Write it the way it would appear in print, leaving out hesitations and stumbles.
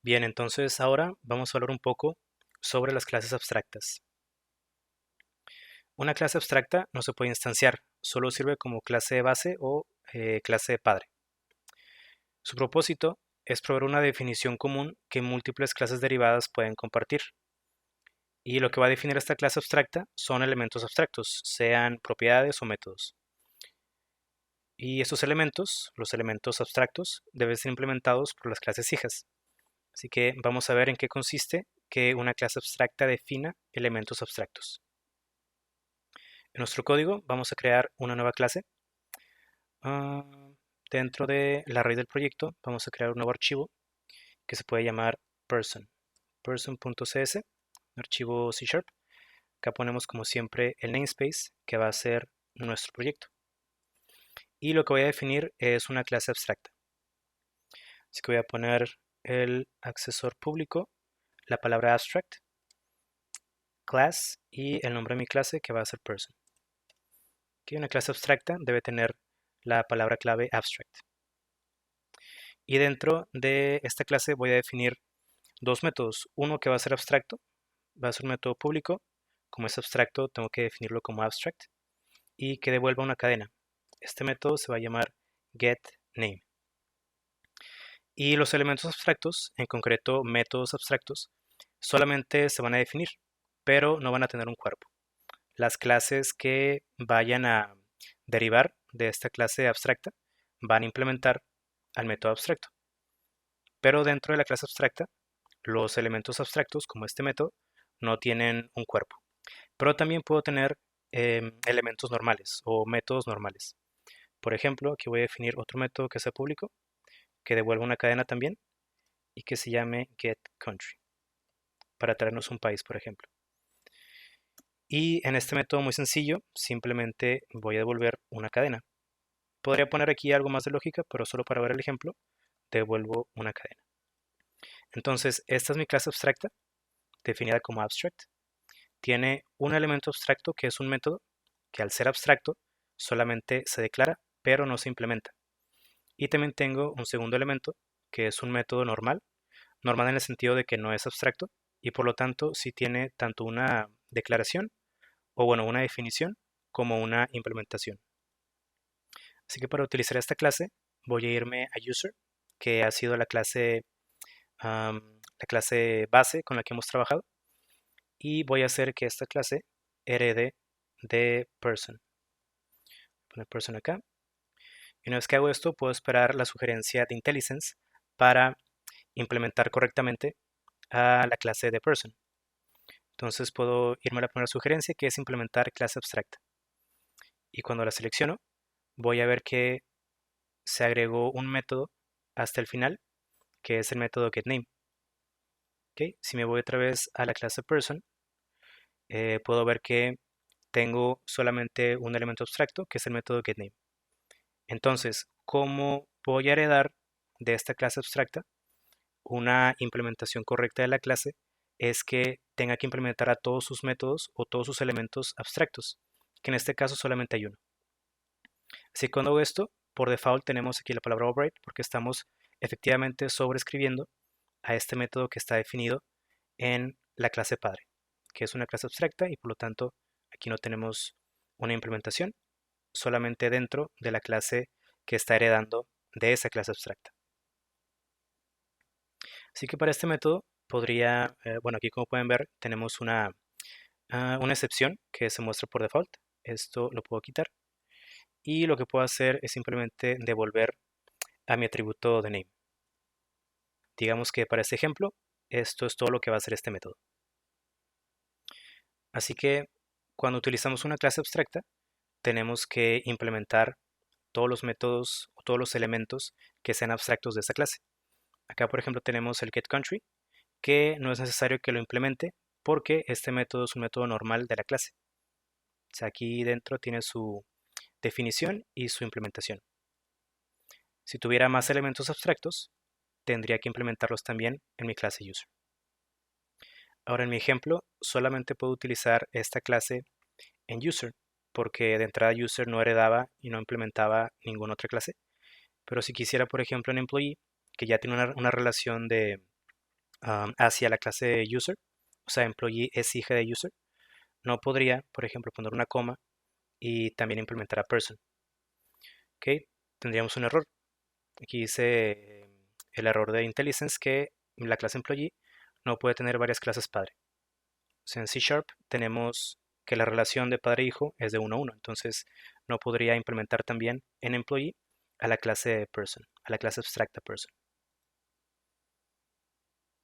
Bien, entonces ahora vamos a hablar un poco sobre las clases abstractas. Una clase abstracta no se puede instanciar, solo sirve como clase base o clase padre. Su propósito es proveer una definición común que múltiples clases derivadas pueden compartir. Y lo que va a definir esta clase abstracta son elementos abstractos, sean propiedades o métodos. Y estos elementos, los elementos abstractos, deben ser implementados por las clases hijas. Así que vamos a ver en qué consiste que una clase abstracta defina elementos abstractos. En nuestro código vamos a crear una nueva clase. Ah, Dentro de la raíz del proyecto vamos a crear un nuevo archivo que se puede llamar person, person.cs, un archivo C#. Acá ponemos como siempre el namespace que va a ser nuestro proyecto. Y lo que voy a definir es una clase abstracta. Así que voy a poner el accesor público, la palabra abstract, class y el nombre de mi clase que va a ser person. Aquí una clase abstracta debe tener la palabra clave abstract. Y dentro de esta clase voy a definir dos métodos. Uno que va a ser abstracto, va a ser un método público. Como es abstracto, tengo que definirlo como abstract. Y que devuelva una cadena. Este método se va a llamar getName. Y los elementos abstractos, en concreto métodos abstractos, solamente se van a definir, pero no van a tener un cuerpo. Las clases que vayan a derivar de esta clase abstracta van a implementar al método abstracto. Pero dentro de la clase abstracta, los elementos abstractos, como este método, no tienen un cuerpo. Pero también puedo tener elementos normales o métodos normales. Por ejemplo, aquí voy a definir otro método que sea público, que devuelva una cadena también y que se llame getCountry, para traernos un país, por ejemplo. Y en este método muy sencillo, simplemente voy a devolver una cadena. Podría poner aquí algo más de lógica, pero solo para ver el ejemplo, devuelvo una cadena. Entonces, esta es mi clase abstracta, definida como abstract. Tiene un elemento abstracto que es un método, que al ser abstracto solamente se declara, pero no se implementa. Y también tengo un segundo elemento, que es un método normal, normal en el sentido de que no es abstracto, y por lo tanto sí tiene tanto una declaración, o bueno, una definición, como una implementación. Así que para utilizar esta clase voy a irme a user, que ha sido la clase base con la que hemos trabajado, y voy a hacer que esta clase herede de person. Poner person acá. Y una vez que hago esto, puedo esperar la sugerencia de IntelliSense para implementar correctamente a la clase de person. Entonces puedo irme a la primera sugerencia, que es implementar clase abstracta. Y cuando la selecciono, voy a ver que se agregó un método hasta el final, que es el método getName. ¿Okay? Si me voy otra vez a la clase person, puedo ver que tengo solamente un elemento abstracto, que es el método getName. Entonces, ¿cómo voy a heredar de esta clase abstracta una implementación correcta de la clase? Es que tenga que implementar a todos sus métodos o todos sus elementos abstractos, que en este caso solamente hay uno. Así que cuando hago esto, por default tenemos aquí la palabra override porque estamos efectivamente sobreescribiendo a este método que está definido en la clase padre, que es una clase abstracta y por lo tanto aquí no tenemos una implementación, solamente dentro de la clase que está heredando de esa clase abstracta. Así que para este método podría, bueno, aquí como pueden ver tenemos una excepción que se muestra por default. Esto lo puedo quitar y lo que puedo hacer es simplemente devolver a mi atributo de name. Digamos que para este ejemplo, esto es todo lo que va a hacer este método. Así que cuando utilizamos una clase abstracta, tenemos que implementar todos los métodos o todos los elementos que sean abstractos de esta clase. Acá, por ejemplo, tenemos el getCountry, que no es necesario que lo implemente porque este método es un método normal de la clase. O sea, aquí dentro tiene su definición y su implementación. Si tuviera más elementos abstractos, tendría que implementarlos también en mi clase user. Ahora en mi ejemplo, solamente puedo utilizar esta clase en user, porque de entrada user no heredaba y no implementaba ninguna otra clase. Pero si quisiera, por ejemplo, en employee, que ya tiene una relación hacia la clase user, o sea, employee es hija de user, no podría, por ejemplo, poner una coma y también implementar a person. ¿Ok? Tendríamos un error. Aquí dice el error de IntelliSense que la clase employee no puede tener varias clases padre. O sea, en C Sharp tenemos que la relación de padre e hijo es de 1 a 1, entonces no podría implementar también en employee a la clase person, a la clase abstracta person.